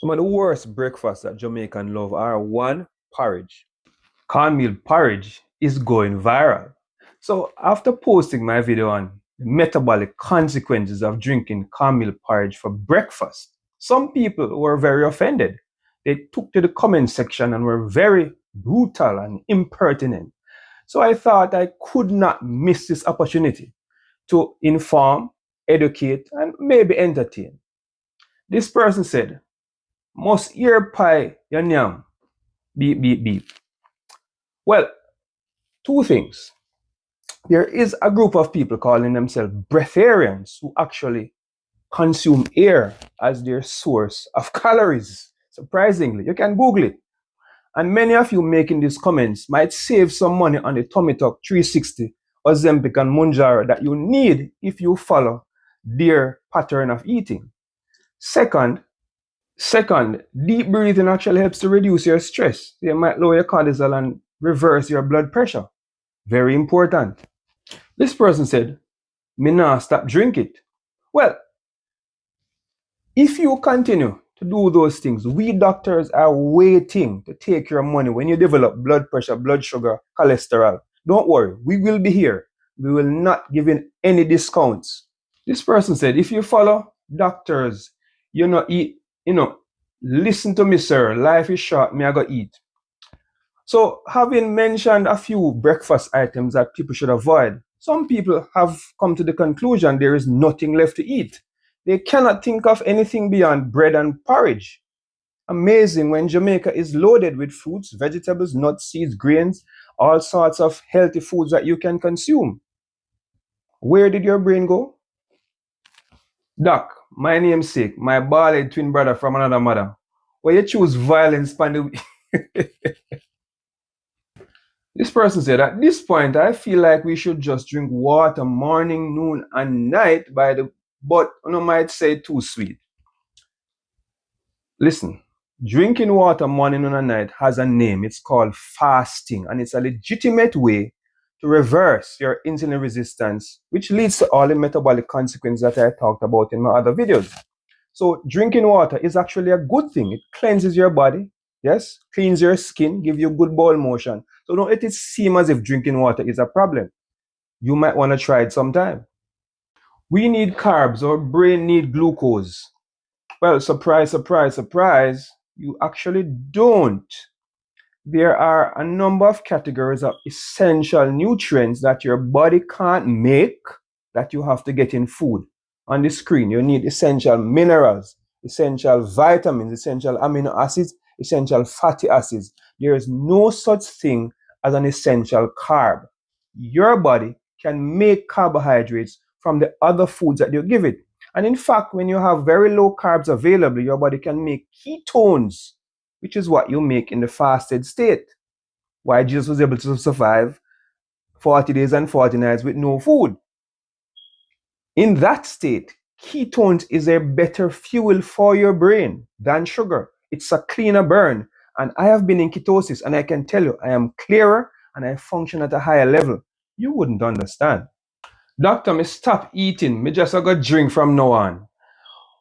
Some of the worst breakfasts that Jamaican love are one, porridge. Cornmeal porridge is going viral. So after posting my video on the metabolic consequences of drinking cornmeal porridge for breakfast, some people were very offended. They took to the comment section and were very brutal and impertinent. So I thought I could not miss this opportunity to inform, educate, and maybe entertain. This person said, must ear pie yan yam, beep, beep, beep. Well, two things. There is a group of people calling themselves breatharians who actually consume air as their source of calories. Surprisingly, you can Google it. And many of you making these comments might save some money on the Tummy Tuck 360, Ozempic, and Munjaro that you need if you follow their pattern of eating. Second, deep breathing actually helps to reduce your stress. You might lower your cortisol and reverse your blood pressure. Very important. This person said, me nah stop drink it. Well, if you continue to do those things, we doctors are waiting to take your money when you develop blood pressure, blood sugar, cholesterol. Don't worry, we will be here. We will not give in any discounts. This person said, if you follow doctors, you know, eat, listen to me, sir. Life is short, me I go eat. So, having mentioned a few breakfast items that people should avoid, some people have come to the conclusion there is nothing left to eat. They cannot think of anything beyond bread and porridge. Amazing when Jamaica is loaded with fruits, vegetables, nuts, seeds, grains, all sorts of healthy foods that you can consume. Where did your brain go? Doc, my namesake, my bald twin brother from another mother. Why you choose violence on the This person said, at this point, I feel like we should just drink water morning, noon, and night but you might say too sweet. Listen, drinking water morning, noon, and night has a name. It's called fasting, and it's a legitimate way to reverse your insulin resistance, which leads to all the metabolic consequences that I talked about in my other videos. So drinking water is actually a good thing. It cleanses your body, yes, cleans your skin, give you good bowel motion. So don't let it seem as if drinking water is a problem. You might want to try it sometime. We need carbs, our brain need glucose. Well, surprise, surprise, surprise, you actually don't. There are a number of categories of essential nutrients that your body can't make that you have to get in food. On the screen, you need essential minerals, essential vitamins, essential amino acids, essential fatty acids. There is no such thing as an essential carb. Your body can make carbohydrates from the other foods that you give it. And in fact, when you have very low carbs available, your body can make ketones, which is what you make in the fasted state. Why Jesus was able to survive 40 days and 40 nights with no food. In that state, ketones is a better fuel for your brain than sugar. It's a cleaner burn. And I have been in ketosis, and I can tell you, I am clearer and I function at a higher level. You wouldn't understand. Doctor, me stop eating. Me just got drink from now on.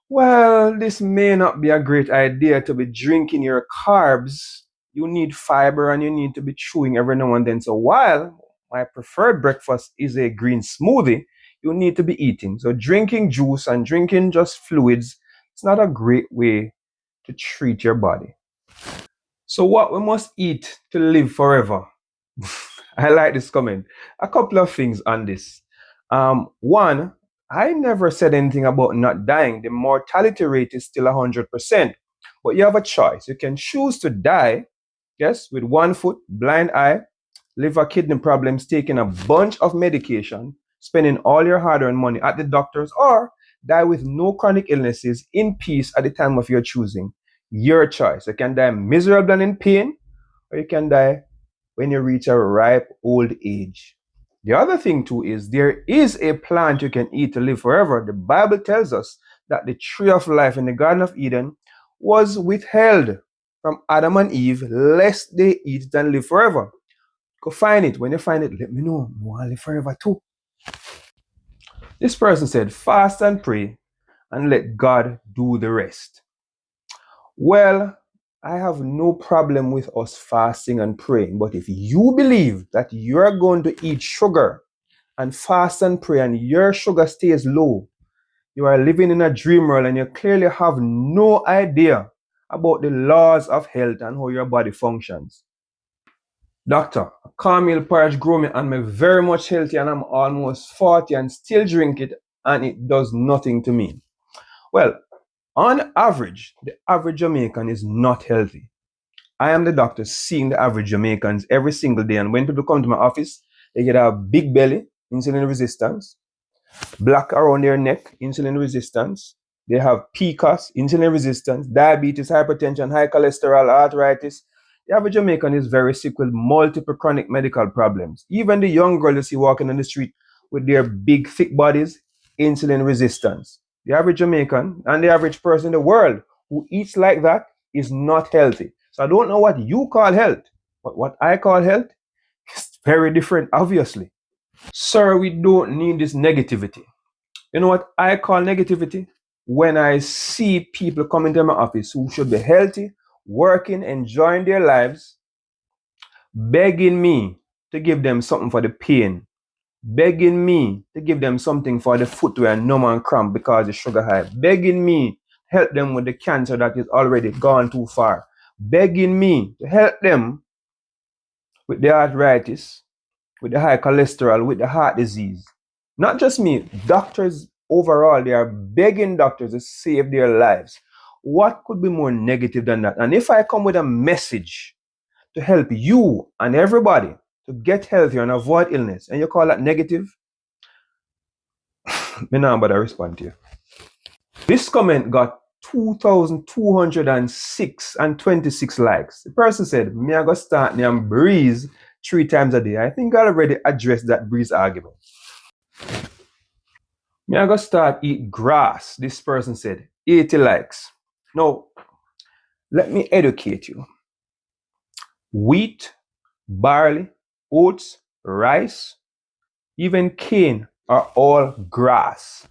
Well, this may not be a great idea to be drinking your carbs. You need fiber and you need to be chewing every now and then. So while my preferred breakfast is a green smoothie, you need to be eating. So drinking juice and drinking just fluids, it's not a great way to treat your body. So what we must eat to live forever? I like this comment. A couple of things on this. One, I never said anything about not dying. The mortality rate is still 100%. But you have a choice. You can choose to die, yes, with one foot, blind eye, liver kidney problems, taking a bunch of medication, spending all your hard-earned money at the doctors, or die with no chronic illnesses in peace at the time of your choosing. Your choice. You can die miserable and in pain, or you can die when you reach a ripe old age. The other thing too is there is a plant you can eat to live forever. The Bible tells us that the tree of life in the Garden of Eden was withheld from Adam and Eve lest they eat it and live forever. Go find it. When you find it, let me know. I want to live forever too. This person said, fast and pray and let God do the rest. Well, I have no problem with us fasting and praying, but if you believe that you're going to eat sugar and fast and pray and your sugar stays low, you are living in a dream world and you clearly have no idea about the laws of health and how your body functions. Doctor, cornmeal porridge grow me and I'm very much healthy and I'm almost 40 and still drink it and it does nothing to me. Well, on average, the average Jamaican is not healthy. I am the doctor seeing the average Jamaicans every single day, and when people come to my office, they get a big belly, insulin resistance, black around their neck, insulin resistance. They have PCOS, insulin resistance, diabetes, hypertension, high cholesterol, arthritis. The average Jamaican is very sick with multiple chronic medical problems. Even the young girl you see walking on the street with their big, thick bodies, insulin resistance. The average Jamaican and the average person in the world who eats like that is not healthy. So I don't know what you call health, but what I call health is very different, obviously. Sir, we don't need this negativity. You know what I call negativity? When I see people coming to my office who should be healthy, working, enjoying their lives, begging me to give them something for the pain, begging me to give them something for the footwear numb and cramp because the sugar high, begging me to help them with the cancer that is already gone too far, begging me to help them with the arthritis, with the high cholesterol, with the heart disease. Not just me, doctors overall, they are begging doctors to save their lives. What could be more negative than that? And if I come with a message to help you and everybody to get healthier and avoid illness, and you call that negative, me not bother respond to you. This comment got 2,206 and 26 likes. The person said, me I go start me and breeze 3 times a day. I think I already addressed that breeze argument. Me I go start eat grass. This person said, 80 likes. Now, let me educate you. Wheat, barley, oats, rice, even cane are all grass.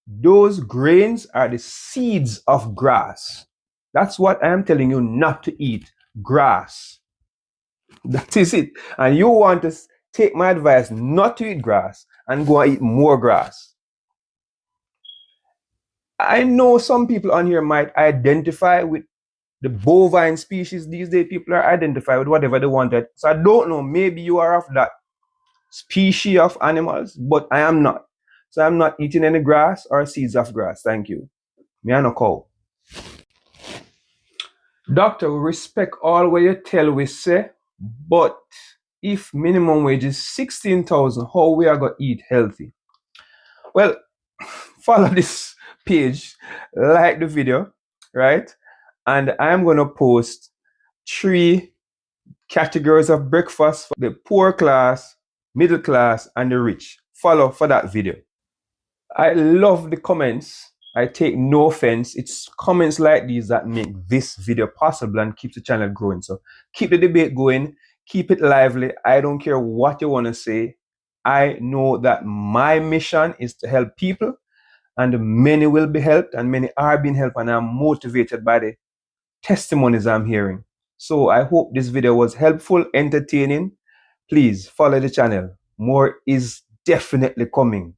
Those grains are the seeds of grass. That's what I am telling you not to eat. Grass. That is it. And you want to take my advice not to eat grass and go and eat more grass. I know some people on here might identify with the bovine species. These days, people are identified with whatever they wanted. So I don't know, maybe you are of that species of animals, but I am not. So I'm not eating any grass or seeds of grass. Thank you. Me and a cow. Doctor, we respect all what you tell we say, but if minimum wage is 16,000, how we are going to eat healthy? Well, follow this page, like the video, right? And I'm going to post 3 categories of breakfast for the poor class, middle class, and the rich. Follow for that video. I love the comments. I take no offense. It's comments like these that make this video possible and keep the channel growing. So keep the debate going. Keep it lively. I don't care what you want to say. I know that my mission is to help people, and many will be helped and many are being helped, and I'm motivated by the testimonies I'm hearing. So I hope this video was helpful, entertaining. Please follow the channel. More is definitely coming.